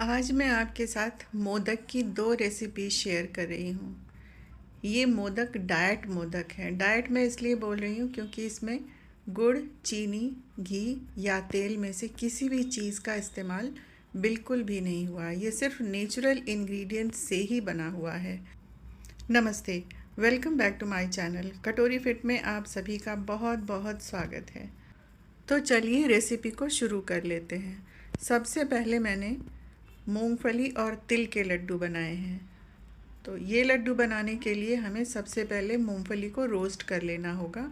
आज मैं आपके साथ मोदक की 2 रेसिपी शेयर कर रही हूँ। ये मोदक डाइट मोदक है। डाइट मैं इसलिए बोल रही हूँ क्योंकि इसमें गुड़, चीनी, घी या तेल में से किसी भी चीज़ का इस्तेमाल बिल्कुल भी नहीं हुआ। ये सिर्फ नेचुरल इंग्रेडिएंट्स से ही बना हुआ है। नमस्ते, welcome back to my channel. Katori fit में आप सभी का बहुत बहुत स्वागत है। तो चलिए रेसिपी को शुरू कर लेते हैं। सबसे पहले मैंने मूंगफली और तिल के लड्डू बनाए हैं। तो ये लड्डू बनाने के लिए हमें सबसे पहले मूंगफली को रोस्ट कर लेना होगा,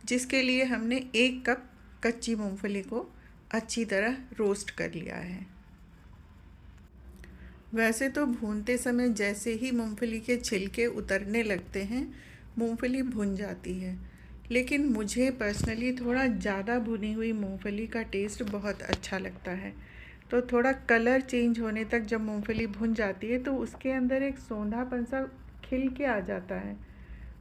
जिसके लिए हमने 1 कप कच्ची मूंगफली को अच्छी तरह रोस्ट कर लिया है। वैसे तो भूनते समय जैसे ही मूंगफली के छिलके उतरने लगते हैं, मूंगफली भुन जाती है। लेकिन मुझे पर्सनली थोड़ा ज़्यादा भुनी हुई मूंगफली का टेस्ट बहुत अच्छा लगता है। तो थोड़ा कलर चेंज होने तक जब मूंगफली भुन जाती है तो उसके अंदर एक सौंधापन सा खिल के आ जाता है।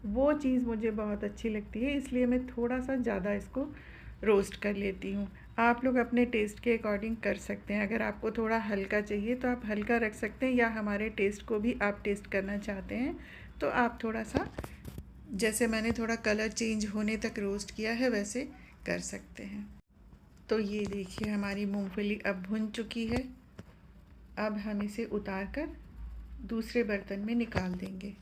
वो चीज़ मुझे बहुत अच्छी लगती है, इसलिए मैं थोड़ा सा ज़्यादा इसको रोस्ट कर लेती हूँ। आप लोग अपने टेस्ट के अकॉर्डिंग कर सकते हैं। अगर आपको थोड़ा हल्का चाहिए तो आप हल्का रख सकते हैं, या हमारे टेस्ट को भी आप टेस्ट करना चाहते हैं तो आप थोड़ा सा, जैसे मैंने थोड़ा कलर चेंज होने तक रोस्ट किया है, वैसे कर सकते हैं। तो ये देखिए हमारी मूंगफली अब भुन चुकी है। अब हम इसे उतार कर दूसरे बर्तन में निकाल देंगे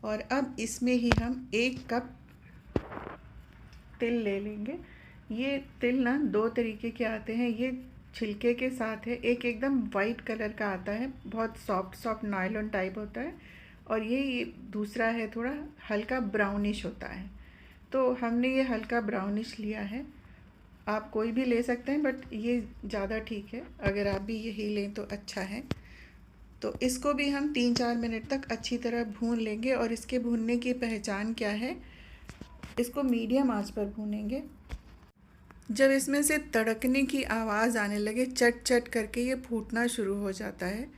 और अब इसमें ही हम 1 कप तिल ले लेंगे। ये तिल ना 2 तरीके के आते हैं। ये छिलके के साथ है, एक एकदम वाइट कलर का आता है, बहुत सॉफ्ट सॉफ्ट नायलॉन टाइप होता है, और ये दूसरा है थोड़ा हल्का ब्राउनिश होता है। तो हमने ये हल्का ब्राउनिश लिया है। आप कोई भी ले सकते हैं, बट ये ज़्यादा ठीक है। अगर आप भी यही लें तो अच्छा है। तो इसको भी हम 3-4 मिनट तक अच्छी तरह भून लेंगे। और इसके भूनने की पहचान क्या है, इसको मीडियम आंच पर भूनेंगे। जब इसमें से तड़कने की आवाज़ आने लगे, चट चट करके ये फूटना शुरू हो जाता है,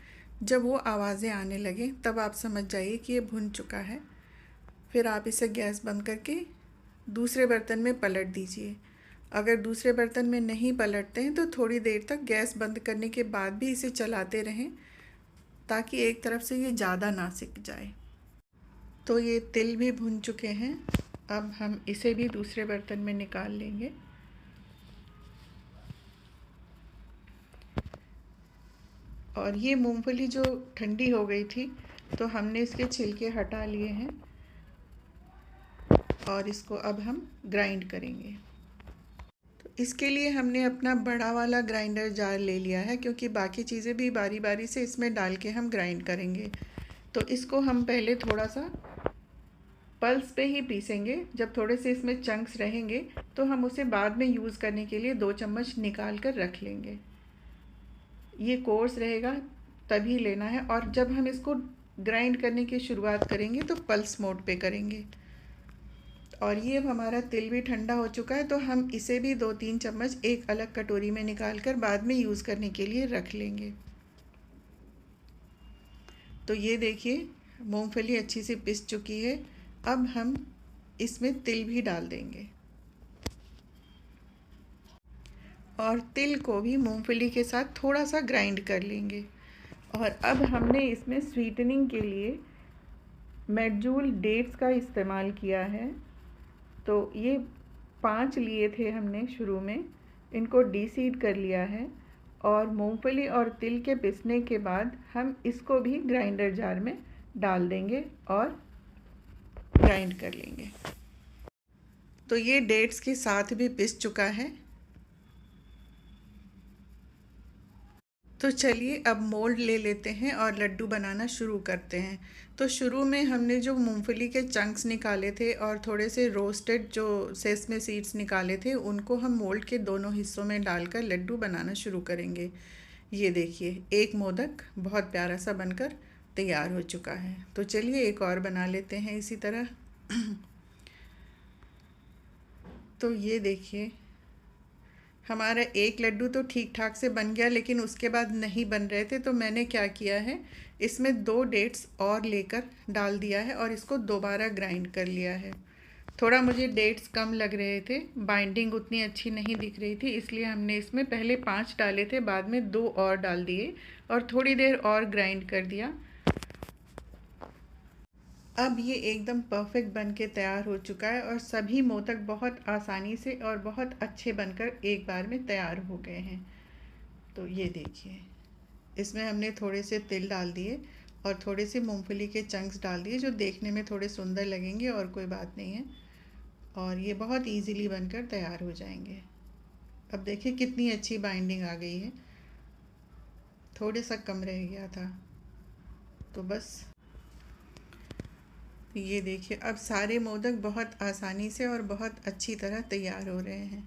जब वो आवाज़ें आने लगे तब आप समझ जाइए कि ये भुन चुका है। फिर आप इसे गैस बंद करके दूसरे बर्तन में पलट दीजिए। अगर दूसरे बर्तन में नहीं पलटते हैं तो थोड़ी देर तक गैस बंद करने के बाद भी इसे चलाते रहें, ताकि एक तरफ से ये ज़्यादा ना सिक जाए। तो ये तिल भी भुन चुके हैं। अब हम इसे भी दूसरे बर्तन में निकाल लेंगे। और ये मूंगफली जो ठंडी हो गई थी, तो हमने इसके छिलके हटा लिए हैं और इसको अब हम ग्राइंड करेंगे। तो इसके लिए हमने अपना बड़ा वाला ग्राइंडर जार ले लिया है, क्योंकि बाकी चीज़ें भी बारी बारी से इसमें डाल के हम ग्राइंड करेंगे। तो इसको हम पहले थोड़ा सा पल्स पे ही पीसेंगे। जब थोड़े से इसमें चंक्स रहेंगे तो हम उसे बाद में यूज़ करने के लिए 2 चम्मच निकाल कर रख लेंगे। ये कोर्स रहेगा तभी लेना है, और जब हम इसको ग्राइंड करने की शुरुआत करेंगे तो पल्स मोड पे करेंगे। और ये अब हमारा तिल भी ठंडा हो चुका है, तो हम इसे भी 2-3 चम्मच एक अलग कटोरी में निकाल कर बाद में यूज़ करने के लिए रख लेंगे। तो ये देखिए मूंगफली अच्छी सी पिस चुकी है। अब हम इसमें तिल भी डाल देंगे और तिल को भी मूंगफली के साथ थोड़ा सा ग्राइंड कर लेंगे। और अब हमने इसमें स्वीटनिंग के लिए मेडजूल डेट्स का इस्तेमाल किया है। तो ये 5 लिए थे हमने शुरू में, इनको डीसीड कर लिया है। और मूंगफली और तिल के पिसने के बाद हम इसको भी ग्राइंडर जार में डाल देंगे और ग्राइंड कर लेंगे। तो ये डेट्स के साथ भी पिस चुका है। तो चलिए अब मोल्ड ले लेते हैं और लड्डू बनाना शुरू करते हैं। तो शुरू में हमने जो मूंगफली के चंक्स निकाले थे और थोड़े से रोस्टेड जो सेसमे सीड्स निकाले थे, उनको हम मोल्ड के दोनों हिस्सों में डालकर लड्डू बनाना शुरू करेंगे। ये देखिए एक मोदक बहुत प्यारा सा बनकर तैयार हो चुका है। तो चलिए एक और बना लेते हैं इसी तरह। तो ये देखिए हमारा एक लड्डू तो ठीक ठाक से बन गया, लेकिन उसके बाद नहीं बन रहे थे। तो मैंने क्या किया है, इसमें 2 डेट्स और लेकर डाल दिया है और इसको दोबारा ग्राइंड कर लिया है। थोड़ा मुझे डेट्स कम लग रहे थे, बाइंडिंग उतनी अच्छी नहीं दिख रही थी, इसलिए हमने इसमें पहले 5 डाले थे, बाद में 2 और डाल दिए और थोड़ी देर और ग्राइंड कर दिया। अब ये एकदम परफेक्ट बन के तैयार हो चुका है और सभी मोदक बहुत आसानी से और बहुत अच्छे बनकर एक बार में तैयार हो गए हैं। तो ये देखिए, इसमें हमने थोड़े से तिल डाल दिए और थोड़े से मूंगफली के चंक्स डाल दिए, जो देखने में थोड़े सुंदर लगेंगे और कोई बात नहीं है, और ये बहुत इजीली बनकर तैयार हो जाएंगे। अब देखिए कितनी अच्छी बाइंडिंग आ गई है, थोड़े सा कम रह गया था तो बस। ये देखिए अब सारे मोदक बहुत आसानी से और बहुत अच्छी तरह तैयार हो रहे हैं।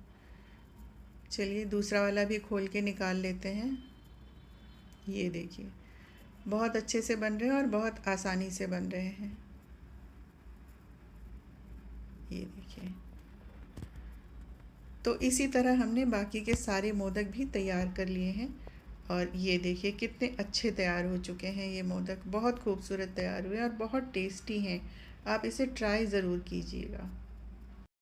चलिए दूसरा वाला भी खोल के निकाल लेते हैं। ये देखिए बहुत अच्छे से बन रहे हैं और बहुत आसानी से बन रहे हैं। ये देखिए, तो इसी तरह हमने बाकी के सारे मोदक भी तैयार कर लिए हैं और ये देखिए कितने अच्छे तैयार हो चुके हैं। ये मोदक बहुत खूबसूरत तैयार हुए और बहुत टेस्टी हैं। आप इसे ट्राई ज़रूर कीजिएगा।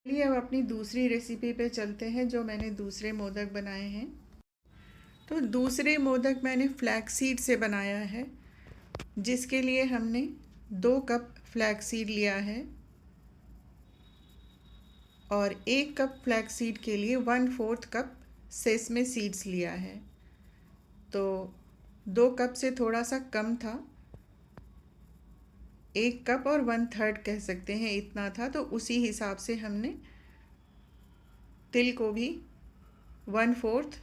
चलिए अब अपनी दूसरी रेसिपी पे चलते हैं, जो मैंने दूसरे मोदक बनाए हैं। तो दूसरे मोदक मैंने फ्लैक्स सीड से बनाया है, जिसके लिए हमने 2 कप फ्लैक्स सीड लिया है और 1 कप फ्लैक्स सीड के लिए 1/4 कप सेसमे सीड्स लिया है। तो 2 कप से थोड़ा सा कम था, 1 कप और 1/3 कह सकते हैं, इतना था। तो उसी हिसाब से हमने तिल को भी 1/4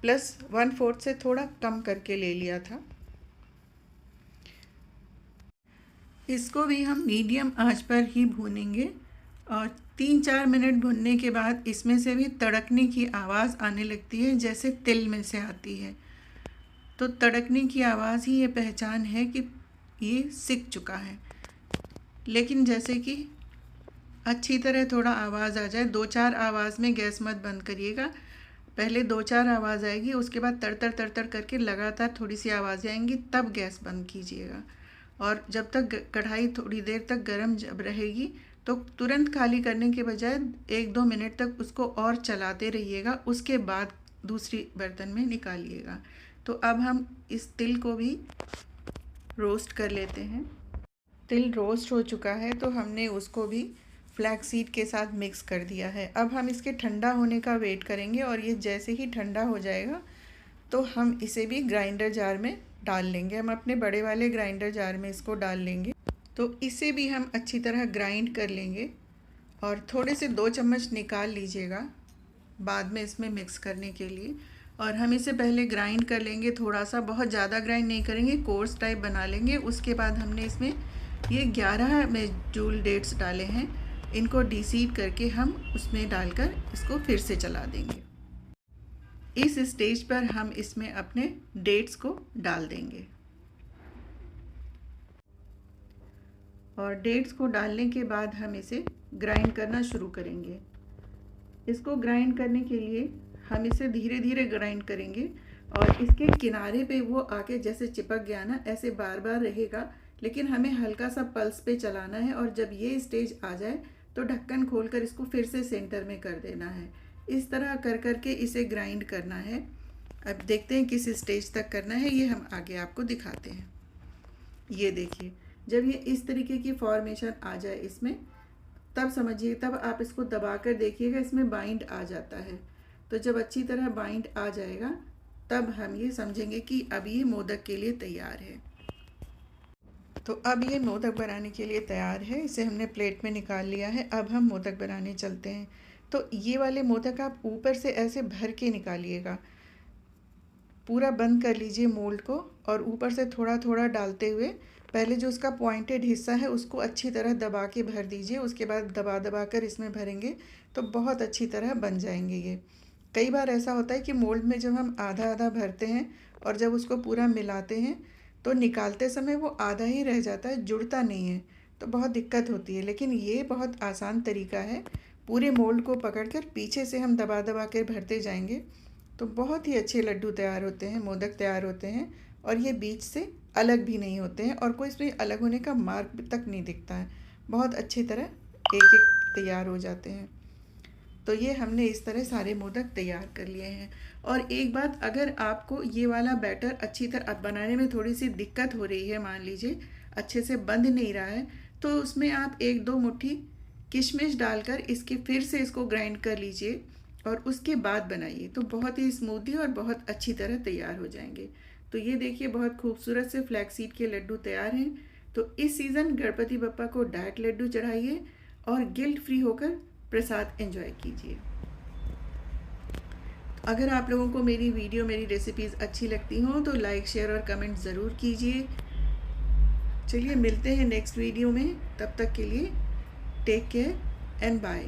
प्लस 1/4 से थोड़ा कम करके ले लिया था। इसको भी हम मीडियम आंच पर ही भूनेंगे और 3-4 मिनट भूनने के बाद इसमें से भी तड़कने की आवाज़ आने लगती है, जैसे तिल में से आती है। तो तड़कने की आवाज़ ही ये पहचान है कि ये सिक चुका है। लेकिन जैसे कि अच्छी तरह थोड़ा आवाज़ आ जाए, 2-4 आवाज़ में गैस मत बंद करिएगा। पहले 2-4 आवाज़ आएगी, उसके बाद तड़-तड़ तड़-तड़ करके लगातार थोड़ी सी आवाज़ें आएंगी, तब गैस बंद कीजिएगा। और जब तक कढ़ाई थोड़ी देर तक गर्म जब रहेगी तो तुरंत खाली करने के बजाय 1-2 मिनट तक उसको और चलाते रहिएगा, उसके बाद दूसरी बर्तन में निकालिएगा। तो अब हम इस तिल को भी रोस्ट कर लेते हैं। तिल रोस्ट हो चुका है तो हमने उसको भी फ्लैक्स सीड के साथ मिक्स कर दिया है। अब हम इसके ठंडा होने का वेट करेंगे और ये जैसे ही ठंडा हो जाएगा तो हम इसे भी ग्राइंडर जार में डाल लेंगे। हम अपने बड़े वाले ग्राइंडर जार में इसको डाल लेंगे। तो इसे भी हम अच्छी तरह ग्राइंड कर लेंगे और थोड़े से 2 चम्मच निकाल लीजिएगा बाद में इसमें मिक्स करने के लिए। और हम इसे पहले ग्राइंड कर लेंगे, थोड़ा सा, बहुत ज़्यादा ग्राइंड नहीं करेंगे, कोर्स टाइप बना लेंगे। उसके बाद हमने इसमें ये 11 मेजूल डेट्स डाले हैं, इनको डीसीड करके हम उसमें डालकर इसको फिर से चला देंगे। इस स्टेज पर हम इसमें अपने डेट्स को डाल देंगे और डेट्स को डालने के बाद हम इसे ग्राइंड करना शुरू करेंगे। इसको ग्राइंड करने के लिए हम इसे धीरे धीरे ग्राइंड करेंगे और इसके किनारे पे वो आके जैसे चिपक गया ना, ऐसे बार बार रहेगा, लेकिन हमें हल्का सा पल्स पे चलाना है और जब ये स्टेज आ जाए तो ढक्कन खोलकर इसको फिर से सेंटर में कर देना है। इस तरह कर करके इसे ग्राइंड करना है। अब देखते हैं किस स्टेज तक करना है, ये हम आगे आपको दिखाते हैं। ये देखिए, जब ये इस तरीके की फॉर्मेशन आ जाए इसमें, तब समझिए, तब आप इसको दबाकर देखिएगा, इसमें बाइंड आ जाता है। तो जब अच्छी तरह बाइंड आ जाएगा तब हम ये समझेंगे कि अब ये मोदक के लिए तैयार है। तो अब ये मोदक बनाने के लिए तैयार है। इसे हमने प्लेट में निकाल लिया है। अब हम मोदक बनाने चलते हैं। तो ये वाले मोदक आप ऊपर से ऐसे भर के निकालिएगा, पूरा बंद कर लीजिए मोल्ड को और ऊपर से थोड़ा थोड़ा डालते हुए पहले जो उसका पॉइंटेड हिस्सा है उसको अच्छी तरह दबा के भर दीजिए। उसके बाद दबा दबा कर इसमें भरेंगे तो बहुत अच्छी तरह बन जाएंगे ये। कई बार ऐसा होता है कि मोल्ड में जब हम आधा आधा भरते हैं और जब उसको पूरा मिलाते हैं तो निकालते समय वो आधा ही रह जाता है, जुड़ता नहीं है, तो बहुत दिक्कत होती है। लेकिन ये बहुत आसान तरीका है, पूरे मोल्ड को पकड़कर पीछे से हम दबा दबा कर भरते जाएंगे तो बहुत ही अच्छे लड्डू तैयार होते हैं, मोदक तैयार होते हैं और ये बीच से अलग भी नहीं होते हैं और कोई इसमें अलग होने का मार्क तक नहीं दिखता है। बहुत अच्छी तरह एक एक तैयार हो जाते हैं। तो ये हमने इस तरह सारे मोदक तैयार कर लिए हैं। और एक बात, अगर आपको ये वाला बैटर अच्छी तरह बनाने में थोड़ी सी दिक्कत हो रही है, मान लीजिए अच्छे से बंध नहीं रहा है, तो उसमें आप 1-2 मुट्ठी किशमिश डालकर इसकी फिर से इसको ग्राइंड कर लीजिए और उसके बाद बनाइए, तो बहुत ही स्मूदी और बहुत अच्छी तरह तैयार हो जाएंगे। तो ये देखिए बहुत खूबसूरत से फ्लैक्सीड के लड्डू तैयार हैं। तो इस सीज़न गणपति बप्पा को डाइट लड्डू चढ़ाइए और गिल्ट फ्री होकर प्रसाद एंजॉय कीजिए। अगर आप लोगों को मेरी वीडियो, मेरी रेसिपीज़ अच्छी लगती हों तो लाइक, शेयर और कमेंट ज़रूर कीजिए। चलिए मिलते हैं नेक्स्ट वीडियो में, तब तक के लिए टेक केयर एंड बाय।